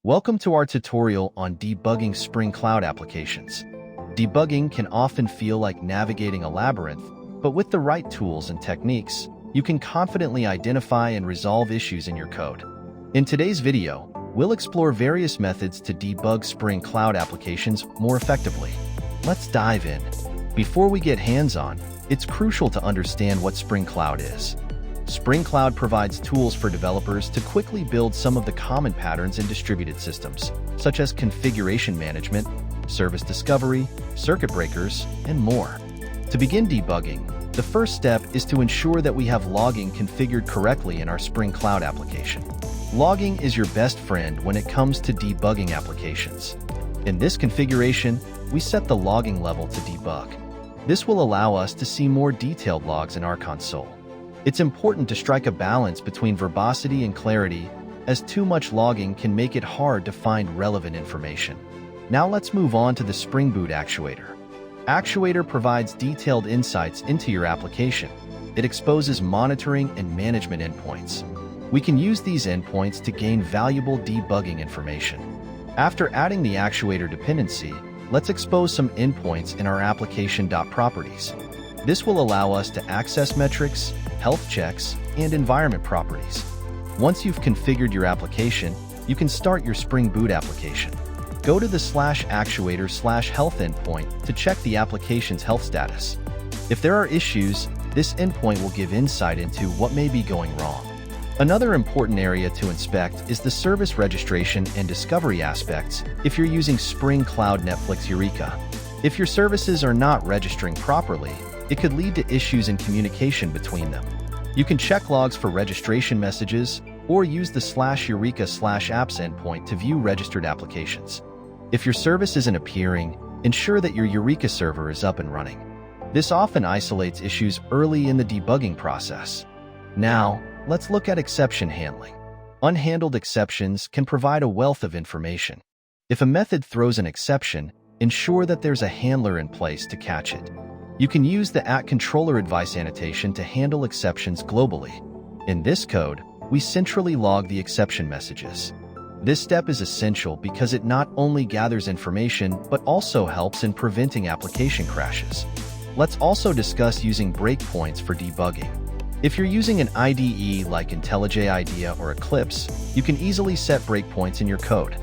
Welcome to our tutorial on debugging Spring Cloud applications. Debugging can often feel like navigating a labyrinth, but with the right tools and techniques, you can confidently identify and resolve issues in your code. In today's video, we'll explore various methods to debug Spring Cloud applications more effectively. Let's dive in. Before we get hands-on, it's crucial to understand what Spring Cloud is. Spring Cloud provides tools for developers to quickly build some of the common patterns in distributed systems, such as configuration management, service discovery, circuit breakers, and more. To begin debugging, the first step is to ensure that we have logging configured correctly in our Spring Cloud application. Logging is your best friend when it comes to debugging applications. In this configuration, we set the logging level to debug. This will allow us to see more detailed logs in our console. It's important to strike a balance between verbosity and clarity, as too much logging can make it hard to find relevant information. Now let's move on to the Spring Boot Actuator. Actuator provides detailed insights into your application. It exposes monitoring and management endpoints. We can use these endpoints to gain valuable debugging information. After adding the actuator dependency, let's expose some endpoints in our application.properties. This will allow us to access metrics, health checks, and environment properties. Once you've configured your application, you can start your Spring Boot application. Go to the /actuator/health endpoint to check the application's health status. If there are issues, this endpoint will give insight into what may be going wrong. Another important area to inspect is the service registration and discovery aspects if you're using Spring Cloud Netflix Eureka. If your services are not registering properly, it could lead to issues in communication between them. You can check logs for registration messages or use the /eureka/apps endpoint to view registered applications. If your service isn't appearing, ensure that your Eureka server is up and running. This often isolates issues early in the debugging process. Now, let's look at exception handling. Unhandled exceptions can provide a wealth of information. If a method throws an exception, ensure that there's a handler in place to catch it. You can use the @controller_advice annotation to handle exceptions globally. In this code, we centrally log the exception messages. This step is essential because it not only gathers information but also helps in preventing application crashes. Let's also discuss using breakpoints for debugging. If you're using an IDE like IntelliJ IDEA or Eclipse, you can easily set breakpoints in your code.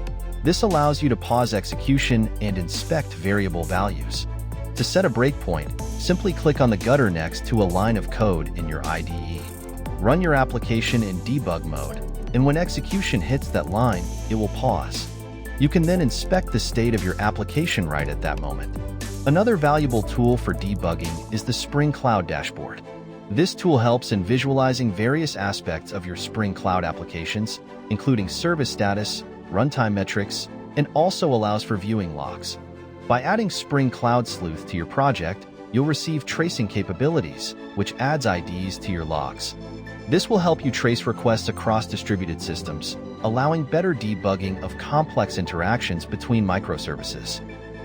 This allows you to pause execution and inspect variable values. To set a breakpoint, simply click on the gutter next to a line of code in your IDE. Run your application in debug mode, and when execution hits that line, it will pause. You can then inspect the state of your application right at that moment. Another valuable tool for debugging is the Spring Cloud Dashboard. This tool helps in visualizing various aspects of your Spring Cloud applications, including service status, runtime metrics, and also allows for viewing logs. By adding Spring Cloud Sleuth to your project, you'll receive tracing capabilities, which adds IDs to your logs. This will help you trace requests across distributed systems, allowing better debugging of complex interactions between microservices.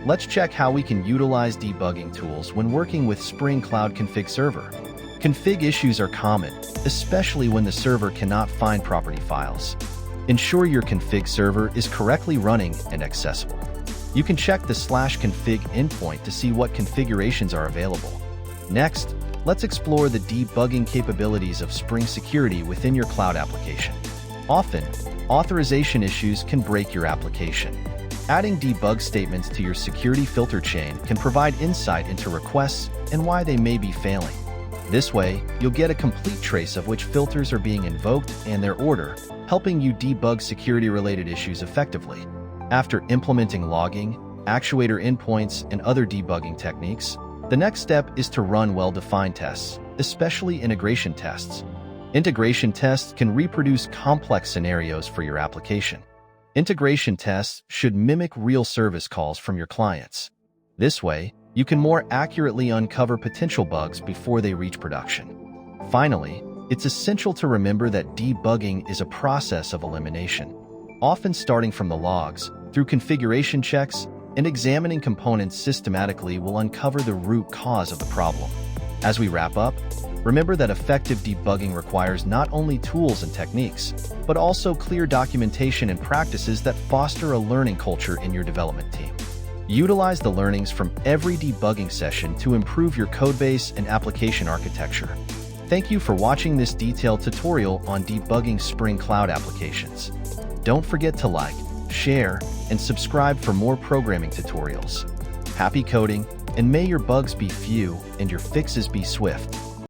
Let's check how we can utilize debugging tools when working with Spring Cloud Config Server. Config issues are common, especially when the server cannot find property files. Ensure your config server is correctly running and accessible. You can check the /config endpoint to see what configurations are available. Next, let's explore the debugging capabilities of Spring Security within your cloud application. Often, authorization issues can break your application. Adding debug statements to your security filter chain can provide insight into requests and why they may be failing. This way, you'll get a complete trace of which filters are being invoked and their order, helping you debug security-related issues effectively. After implementing logging, actuator endpoints, and other debugging techniques, the next step is to run well-defined tests, especially integration tests. Integration tests can reproduce complex scenarios for your application. Integration tests should mimic real service calls from your clients. This way, you can more accurately uncover potential bugs before they reach production. Finally, it's essential to remember that debugging is a process of elimination, often starting from the logs, through configuration checks, and examining components systematically will uncover the root cause of the problem. As we wrap up, Remember that effective debugging requires not only tools and techniques, but also clear documentation and practices that foster a learning culture in your development team. Utilize the learnings from every debugging session to improve your codebase and application architecture. Thank you for watching this detailed tutorial on debugging Spring Cloud applications. Don't forget to like, share, and subscribe for more programming tutorials. Happy coding, and may your bugs be few and your fixes be swift.